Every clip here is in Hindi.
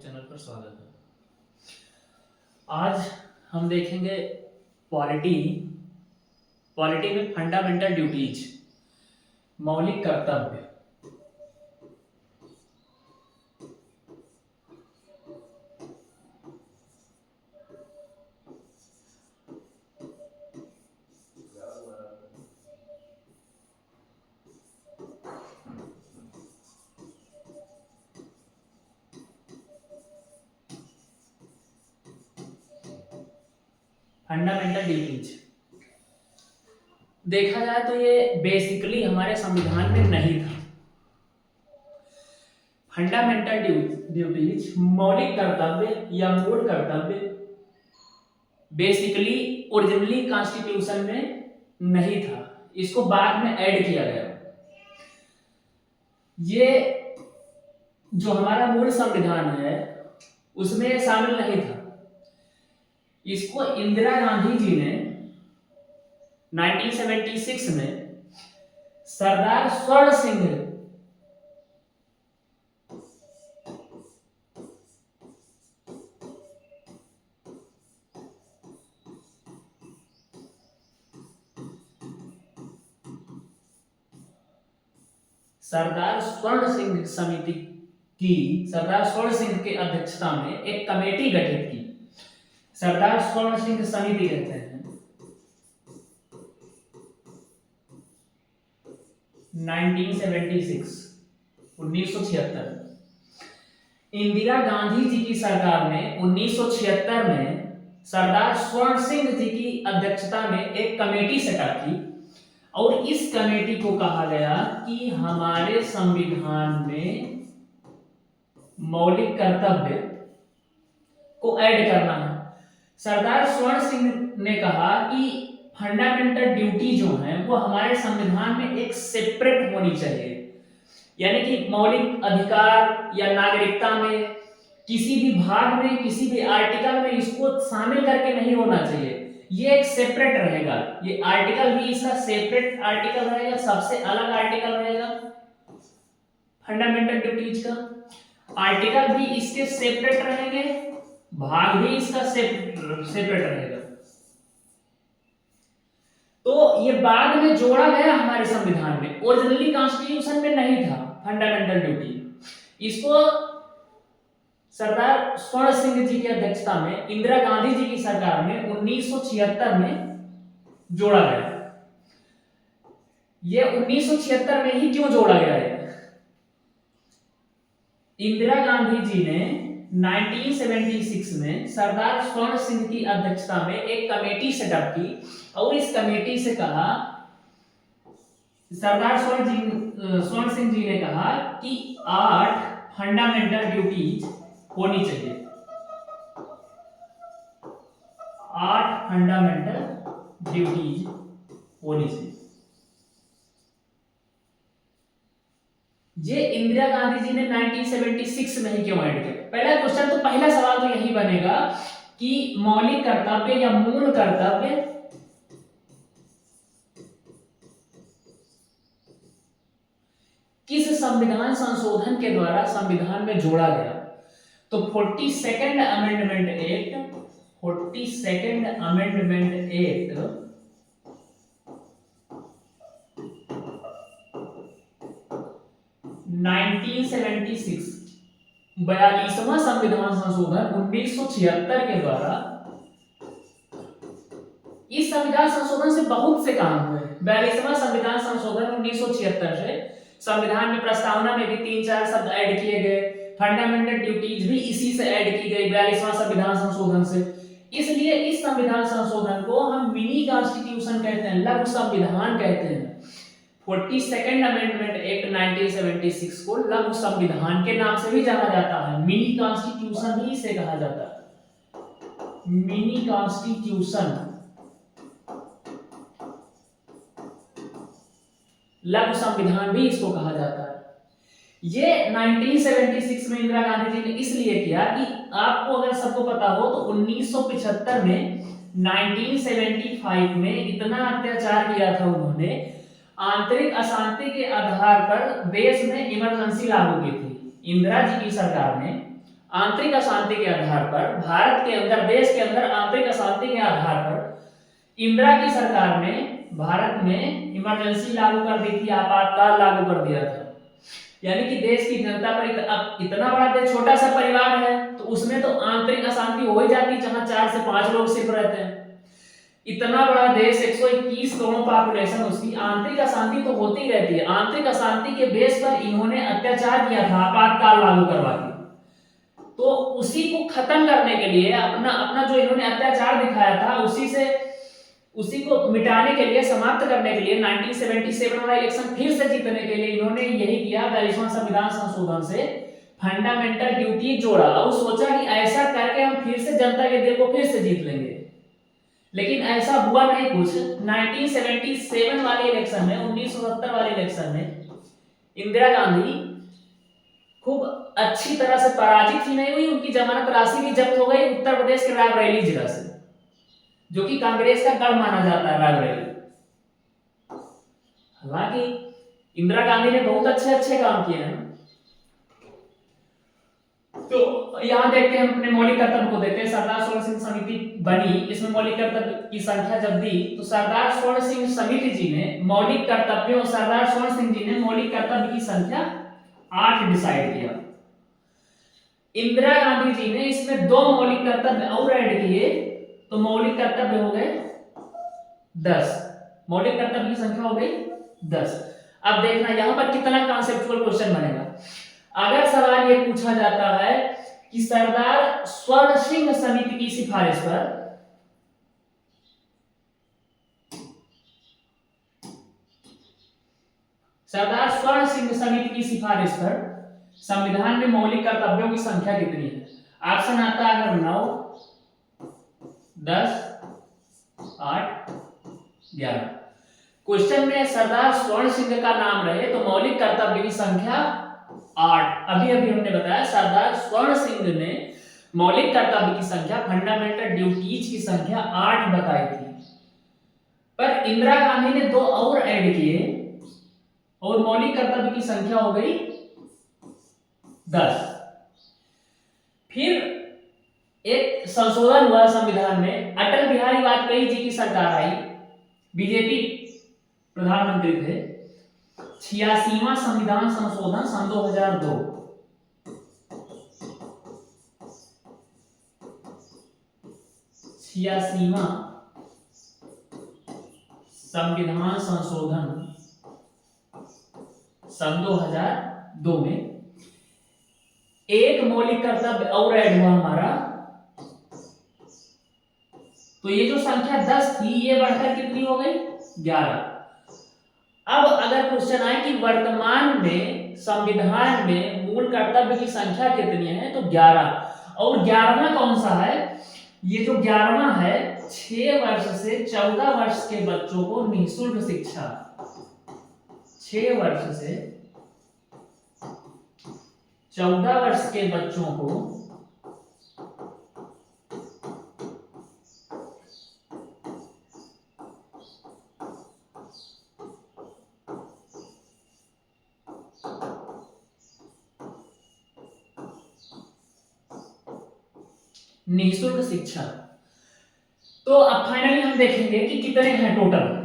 चैनल पर स्वागत है। आज हम देखेंगे पॉलिटी पॉलिटी में फंडामेंटल ड्यूटीज, मौलिक कर्तव्य। फंडामेंटल ड्यूटीज देखा जाए तो ये बेसिकली हमारे संविधान में नहीं था। फंडामेंटल ड्यूटीज, मौलिक कर्तव्य या मूल कर्तव्य, बेसिकली ओरिजिनली कॉन्स्टिट्यूशन में नहीं था। इसको बाद में ऐड किया गया। ये जो हमारा मूल संविधान है उसमें शामिल नहीं था। इसको इंदिरा गांधी जी ने 1976 में सरदार स्वर्ण सिंह सरदार स्वर्ण सिंह के अध्यक्षता में एक कमेटी गठित की। सरदार स्वर्ण सिंह समिति कहते हैं। 1976 इंदिरा गांधी जी की सरकार ने 1976 में सरदार स्वर्ण सिंह जी की अध्यक्षता में एक कमेटी सेटअप की और इस कमेटी को कहा गया कि हमारे संविधान में मौलिक कर्तव्य को ऐड करना है। सरदार स्वर्ण सिंह ने कहा कि फंडामेंटल ड्यूटी जो है वो हमारे संविधान में एक सेपरेट होनी चाहिए, यानी कि मौलिक अधिकार या नागरिकता में किसी भी भाग में, किसी भी आर्टिकल में इसको शामिल करके नहीं होना चाहिए। ये एक सेपरेट रहेगा। ये आर्टिकल भी इसका सेपरेट आर्टिकल रहेगा, सबसे अलग आर्टिकल रहेगा फंडामेंटल ड्यूटीज का। आर्टिकल भी इसके सेपरेट रहेंगे, भाग भी इसका सेपरेट रहेगा। तो ये बाद में जोड़ा गया हमारे संविधान में, ओरिजिनली कॉन्स्टिट्यूशन में नहीं था फंडामेंटल ड्यूटी। इसको सरदार स्वर्ण सिंह जी की अध्यक्षता में इंदिरा गांधी जी की सरकार में 1976 में जोड़ा गया। ये 1976 में ही क्यों जोड़ा गया है? इंदिरा गांधी जी ने 1976 में सरदार स्वर्ण सिंह की अध्यक्षता में एक कमेटी सेटअप की और इस कमेटी से कहा, सरदार स्वर्ण सिंह जी ने कहा कि 8 फंडामेंटल ड्यूटीज होनी चाहिए। 8 फंडामेंटल ड्यूटीज होनी चाहिए। ये इंदिरा गांधी जी ने 1976 में ही क्यों ऐड किया? पहला सवाल तो यही बनेगा कि मौलिक कर्तव्य या मूल कर्तव्य किस संविधान संशोधन के द्वारा संविधान में जोड़ा गया? तो 42nd अमेंडमेंट एक्ट 1976 42वां संविधान संशोधन 1976 के द्वारा, इस संविधान संशोधन से बहुत से काम हुए। 42वां संविधान संशोधन 1976 से संविधान में प्रस्तावना में भी 3-4 शब्द ऐड किए गए। फंडामेंटल ड्यूटीज भी इसी से ऐड की गई 42वां संविधान संशोधन से। इसलिए इस संविधान संशोधन को हम मिनी कॉन्स्टिट्यूशन कहते हैं, लघु संविधान कहते हैं। 42nd अमेंडमेंट एक्ट 1976 को लघु संविधान के नाम से भी जाना जाता है। मिनी कॉन्स्टिट्यूशन भी इसे कहा जाता है। मिनी कॉन्स्टिट्यूशन, लघु संविधान भी इसको कहा जाता है। ये 1976 में इंदिरा गांधी जी ने इसलिए किया कि आपको अगर सबको पता हो तो 1975 में 1975 में इतना अत्याचार किया था उन्होंने, आंतरिक अशांति के आधार पर देश में इमरजेंसी लागू की थी। इंदिरा जी की सरकार ने आंतरिक अशांति के आधार पर, भारत के अंदर, देश के अंदर आंतरिक अशांति के आधार पर इंदिरा की सरकार ने भारत में इमरजेंसी लागू कर दी थी, आपातकाल लागू कर दिया था। यानी कि देश की जनता पर इतना बड़ा देश, छोटा सा परिवार है तो उसमें तो आंतरिक अशांति हो ही जाती, जहां 4 से 5 लोग सिर्फ रहते हैं। इतना बड़ा देश, 121 करोड़ पॉपुलेशन, उसकी आंतरिक अशांति तो होती ही रहती है। आंतरिक अशांति के बेस पर इन्होंने अत्याचार किया था, आपातकाल लागू करवा के। तो उसी को खत्म करने के लिए, अपना जो इन्होंने अत्याचार दिखाया था, उसी को मिटाने के लिए, समाप्त करने के लिए 1977 वाला इलेक्शन फिर से जीतने के लिए इन्होंने यही किया, 42वां संविधान संशोधन से फंडामेंटल ड्यूटी जोड़ा और सोचा कि ऐसा करके हम फिर से जनता के दिल को फिर से जीत लेंगे। लेकिन ऐसा हुआ नहीं कुछ। 1977 वाले इलेक्शन में, 1970 वाले इलेक्शन में इंदिरा गांधी खूब अच्छी तरह से पराजित ही नहीं हुई, उनकी जमानत राशि भी जब्त हो गई उत्तर प्रदेश के रायबरेली जिला से, जो कि कांग्रेस का गढ़ माना जाता है रायबरेली। हालांकि इंदिरा गांधी ने बहुत अच्छे काम किए हैं। तो यहां देखते हैं, अपने मौलिक कर्तव्य को देखते हैं। सरदार स्वर्ण सिंह समिति बनी, इसमें मौलिक कर्तव्य की संख्या जब दी तो सरदार स्वर्ण सिंह समिति जी ने मौलिक कर्तव्यों, सरदार स्वर्ण सिंह जी ने मौलिक कर्तव्य की संख्या 8 डिसाइड किया। इंदिरा गांधी जी ने इसमें 2 मौलिक कर्तव्य और ऐड किए, तो मौलिक कर्तव्य हो गए 10। मौलिक कर्तव्य की संख्या हो गई 10। अब देखना यहां पर कितना कॉन्सेप्चुअल क्वेश्चन बनेगा। अगर सवाल ये पूछा जाता है कि सरदार स्वर्ण सिंह समिति की सिफारिश पर संविधान में मौलिक कर्तव्यों की संख्या कितनी है? ऑप्शन आता है अगर 9, 10, 8, 11। क्वेश्चन में सरदार स्वर्ण सिंह का नाम रहे तो मौलिक कर्तव्य की संख्या 8। अभी हमने बताया सरदार स्वर्ण सिंह ने मौलिक कर्तव्य की संख्या, फंडामेंटल ड्यूटीज की संख्या 8 बताई थी, पर इंदिरा गांधी ने 2 और ऐड किए और मौलिक कर्तव्य की संख्या हो गई 10। फिर एक संशोधन हुआ संविधान में, अटल बिहारी वाजपेयी जी की सरकार आई, बीजेपी प्रधानमंत्री थे। 86वां संविधान संशोधन सन 2002। 86वां संविधान संशोधन सन 2002 में एक मौलिक कर्तव्य और ऐड हुआ हमारा। तो ये जो संख्या 10 थी, ये बढ़कर कितनी हो गई? 11। अब अगर क्वेश्चन आए कि वर्तमान में संविधान में मूल कर्तव्य की संख्या कितनी है, तो 11। और 11वां कौन सा है? ये जो 11वां है, 6 वर्ष से 14 वर्ष के बच्चों को निःशुल्क शिक्षा। 6 वर्ष से 14 वर्ष के बच्चों को निःशुल्क शिक्षा। तो अब फाइनली हम देखेंगे कि कितने हैं टोटल।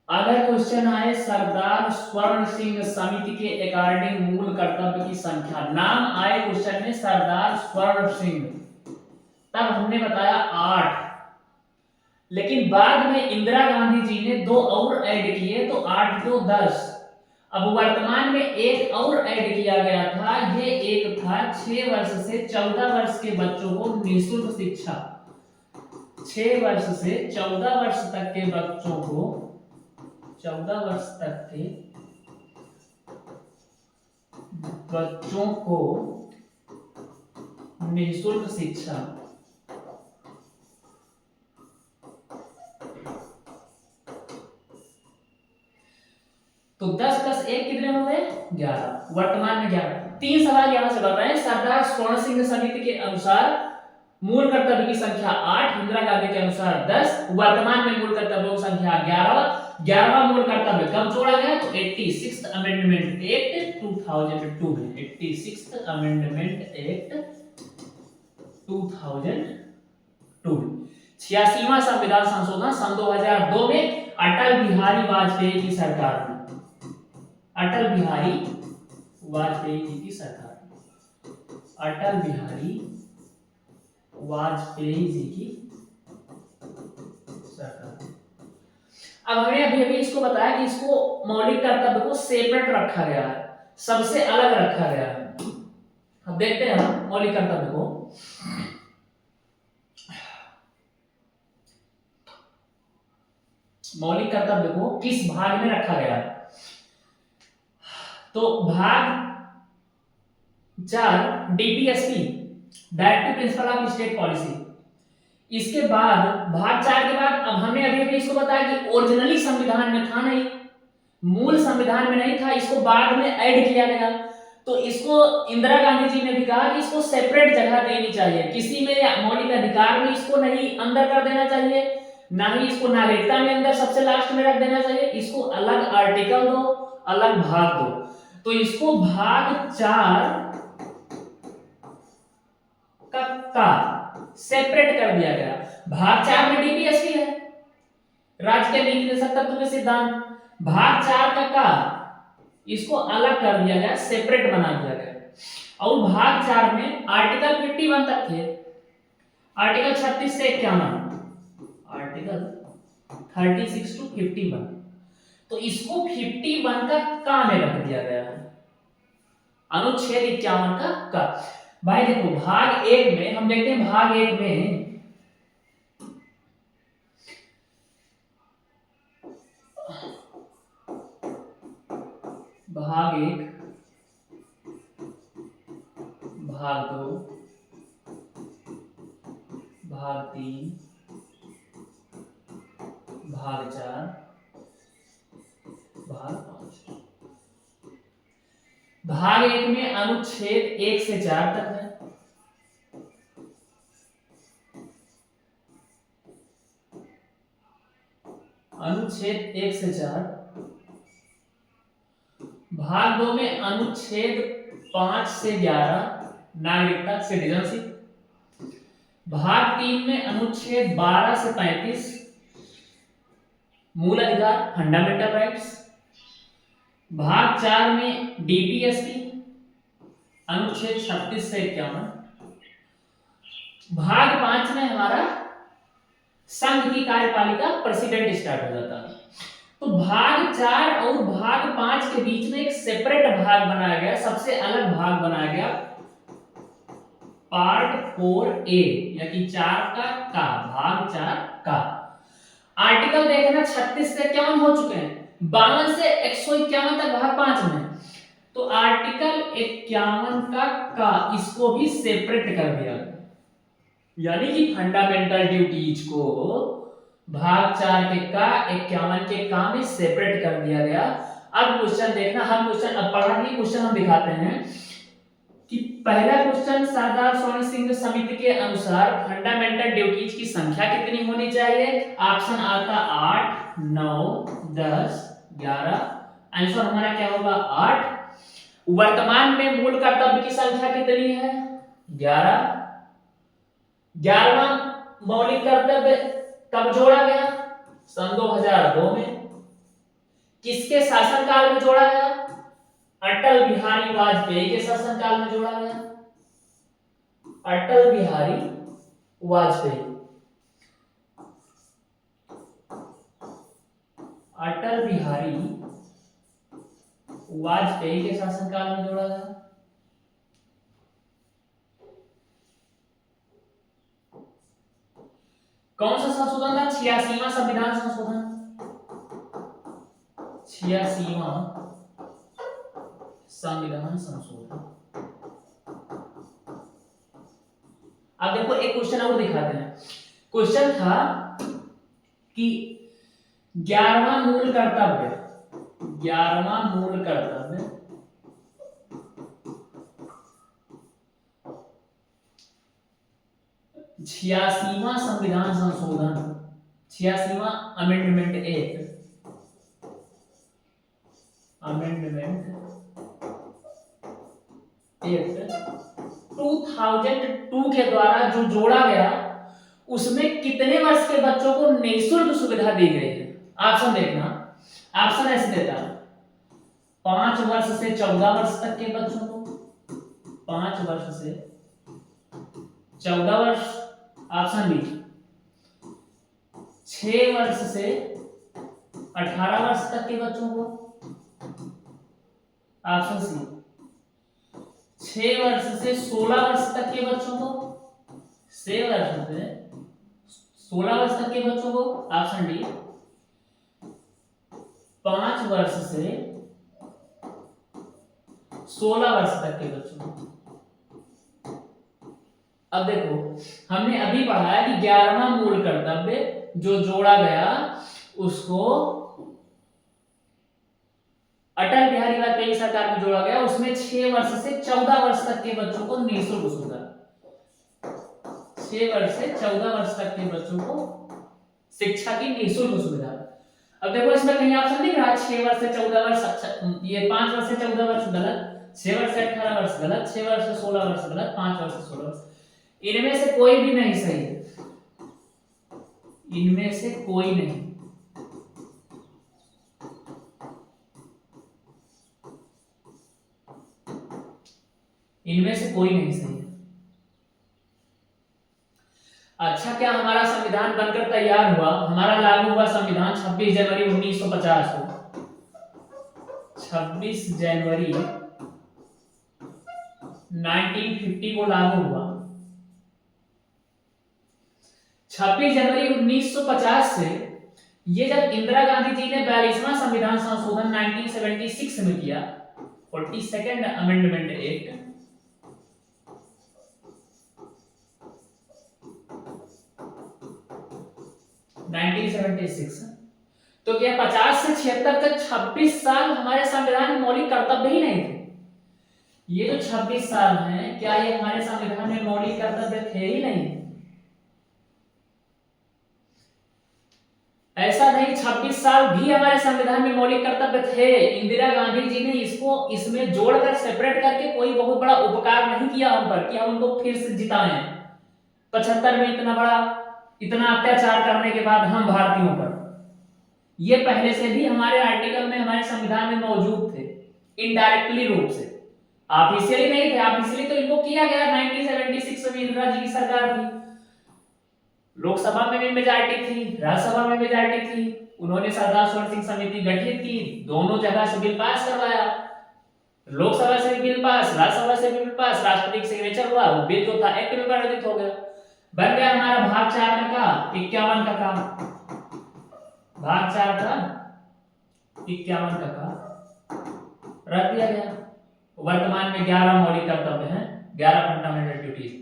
अगर क्वेश्चन आए सरदार स्वर्ण सिंह समिति के अकॉर्डिंग मूल कर्तव्य की संख्या, नाम आए क्वेश्चन में सरदार स्वर्ण सिंह, तब हमने बताया 8। लेकिन बाद में इंदिरा गांधी जी ने 2 और ऐड किए, तो 8 2 10। अब वर्तमान में एक और ऐड किया गया था, ये एक था 6 वर्ष से 14 वर्ष के बच्चों को निःशुल्क शिक्षा। 6 वर्ष से 14 वर्ष तक के बच्चों को, 14 वर्ष तक के बच्चों को निःशुल्क शिक्षा। तो 10 + 1 कितने हो गए? 11। वर्तमान में 11। 3 सवाल यहां से बन रहे हैं। सरदार स्वर्ण सिंह समिति के अनुसार मूल कर्तव्य की संख्या 8, इंदिरा गांधी के अनुसार 10, वर्तमान में मूल कर्तव्यों की संख्या संख्या 11वां मूल कर्तव्य कब जोड़ा गया? तो 86th अमेंडमेंट एक्ट 2002 में, 86th अमेंडमेंट एक्ट 2002 में। 86वां संविधान संशोधन सन 2002 में अटल बिहारी वाजपेयी की सरकार में, अटल बिहारी वाजपेयी जी की सरकार, अटल बिहारी वाजपेयी जी की सरकार। अब हमने अभी अभी इसको बताया कि इसको मौलिक कर्तव्य को सेपरेट रखा गया है, सबसे अलग रखा गया है। अब देखते हैं हम मौलिक कर्तव्य को। मौलिक कर्तव्य को किस भाग में रखा गया है? तो भाग 4 DPSP, directive principle of state policy. इसके बाद भाग 4 के बाद अब हमने अभी अभी इसको बताया कि ओरिजिनली संविधान में था नहीं, मूल संविधान में नहीं था, इसको बाद में ऐड किया गया। तो इसको इंदिरा गांधी जी ने भी कहा कि इसको सेपरेट जगह देनी चाहिए, किसी में मौलिक अधिकार में इसको नहीं अंदर कर देना चाहिए, ना ही इसको नागरिकता में अंदर सबसे लास्ट में रख देना चाहिए, इसको अलग आर्टिकल दो, अलग भाग दो। तो इसको भाग 4 का सेपरेट कर दिया गया। भाग 4 में डीपीएसपी है, राज्य के नीति निर्देशक तत्व के सिद्धांत। भाग 4 का इसको अलग कर दिया गया, सेपरेट बना दिया गया। और भाग 4 में आर्टिकल 51 तक थे, आर्टिकल 36 से 51, आर्टिकल 36 टू 51। तो इसको 51 का में रख दिया गया है, अनुच्छेद 51 का। भाई देखो भाग 1 में हम देखते हैं, भाग 1 में भाग 1, भाग 2, भाग 3, भाग 4, भाग 5। भाग 1 में अनुच्छेद 1 से 4 तक है, अनुच्छेद 1 से 4। भाग 2 में अनुच्छेद 5 से 11 नागरिकता सिटीजनशिप। भाग 3 में अनुच्छेद 12 से 35 मूल अधिकार फंडामेंटल राइट्स। भाग 4 में डीपीएसपी अनुच्छेद 36 से 51। भाग 5 में हमारा संघ की कार्यपालिका प्रेसिडेंट स्टार्ट हो जाता है। तो भाग 4 और भाग 5 के बीच में एक सेपरेट भाग बनाया गया, सबसे अलग भाग बनाया गया, पार्ट 4A यानी 4 का भाग 4 का। आर्टिकल देखना 36 से 51 हो चुके हैं, 52 से 151 तक भाग 5 में। तो आर्टिकल 51 का इसको भी सेपरेट कर दिया, यानी कि फंडामेंटल ड्यूटीज को भाग 4 के का 51 के का में सेपरेट कर दिया गया। अब क्वेश्चन देखना, हम क्वेश्चन अब पढ़ा नहीं, क्वेश्चन हम दिखाते हैं कि पहला क्वेश्चन सरदार स्वर्ण सिंह समिति के अनुसार फंडामेंटल ड्यूटीज की संख्या कितनी होनी चाहिए? ऑप्शन आता 8, 9, 10, 11। आंसर हमारा क्या होगा? 8। वर्तमान में मूल कर्तव्य की संख्या कितनी है? 11। 11वां मौलिक कर्तव्य कब जोड़ा गया? सन 2002 में। किसके शासनकाल में जोड़ा गया? अटल बिहारी वाजपेयी के शासनकाल में जोड़ा गया, अटल बिहारी वाजपेयी, अटल बिहारी वाजपेयी के शासनकाल में जोड़ा गया। कौन सा संशोधन था? 86वां संविधान संशोधन, 86वां संविधान संशोधन। अब देखो एक क्वेश्चन और दिखाते हैं। क्वेश्चन था कि 11वां मूल कर्तव्य, 11वां मूल कर्तव्य छियासीवां संविधान संशोधन, 86वां अमेंडमेंट एक्ट 2002 के द्वारा जो जोड़ा गया, उसमें कितने वर्ष के बच्चों को निःशुल्क सुविधा दी गई है? ऑप्शन देखना, ऑप्शन ऐसे देता है 5 वर्ष से 14 वर्ष तक के बच्चों को, 5 वर्ष से 14 वर्ष, ऑप्शन बी 6 वर्ष से 18 वर्ष तक के बच्चों को, ऑप्शन सी 6 वर्ष से 16 वर्ष तक के बच्चों को, 6 वर्ष से 16 वर्ष तक के बच्चों को, ऑप्शन डी 5 वर्ष से 16 वर्ष तक के बच्चों को। अब देखो, हमने अभी पढ़ा है कि 11वां मूल कर्तव्य जो जोड़ा गया, उसको अटल बिहारी वाजपेयी सरकार में जोड़ा गया, उसमें 6 वर्ष से 14 वर्ष तक के बच्चों को निःशुल्क सुविधा, 6 वर्ष से 14 वर्ष तक के बच्चों को शिक्षा की निःशुल्क सुविधा। अब देखो इसमें कहीं ऑप्शन दिख रहा है 6 वर्ष से 14 वर्ष, ये 5 वर्ष से 14 वर्ष गलत, 6 वर्ष से 18 वर्ष गलत, 6 वर्ष से 16 वर्ष गलत, 5 वर्ष से 16 वर्ष, इनमें से कोई भी नहीं सही है, इनमें से कोई नहीं। इनमें से कोई नहीं सही है। अच्छा, क्या हमारा संविधान बनकर तैयार हुआ? हमारा लागू हुआ संविधान 26 जनवरी 1950 को, 26 जनवरी 1950 को लागू हुआ। 26 जनवरी 1950 से ये जब इंदिरा गांधी जी ने 42वां संविधान संशोधन 1976 में किया, 42nd अमेंडमेंट एक्ट, तो क्या 50 से 76 तक 26 साल हमारे संविधान में मौलिक कर्तव्य ही नहीं थे? ये जो 26 साल हैं, क्या ये हमारे संविधान में मौलिक कर्तव्य थे ही नहीं? ऐसा नहीं, 26 साल भी हमारे संविधान में मौलिक कर्तव्य थे। इंदिरा गांधी जी ने इसको इसमें जोड़कर सेपरेट करके कोई बहुत बड़ा उपकार नहीं किया हम पर कि हम उनको फिर से जिताएं। 75 में इतना अत्याचार करने के बाद हम भारतीयों पर, ये पहले से भी हमारे आर्टिकल में, हमारे संविधान में मौजूद थे, इनडायरेक्टली रूप से, ऑफिशियली नहीं थे। ऑफिशियली तो इनको किया गया 1976 में, इंदिरा जी की सरकार थी, लोकसभा में भी मेजॉरिटी थी, राज्यसभा में मेजॉरिटी थी, उन्होंने सरदार स्वर्ण सिंह समिति गठित की, दोनों जगह से बिल पास करवाया, लोकसभा से भी बिल पास, राज्यसभा से भी बिल पास, राष्ट्रपति का सिग्नेचर हुआ, वो बिल जो था एक्ट में परिणत हो गया, बन गया हमारा भाग 4 का 51 का काम, भाग 4 का 51 का काम रख दिया गया। वर्तमान में 11 मौलिक कर्तव्य हैं, 11 फंडामेंटल ड्यूटीज।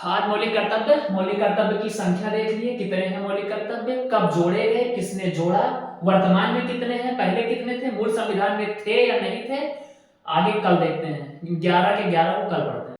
आज मौलिक कर्तव्य की संख्या देख लिए, कितने हैं मौलिक कर्तव्य, कब जोड़े गए, किसने जोड़ा, वर्तमान में कितने हैं, पहले कितने थे, मूल संविधान में थे या नहीं थे, आगे कल देखते हैं। 11 के 11 को कल पढ़ते हैं।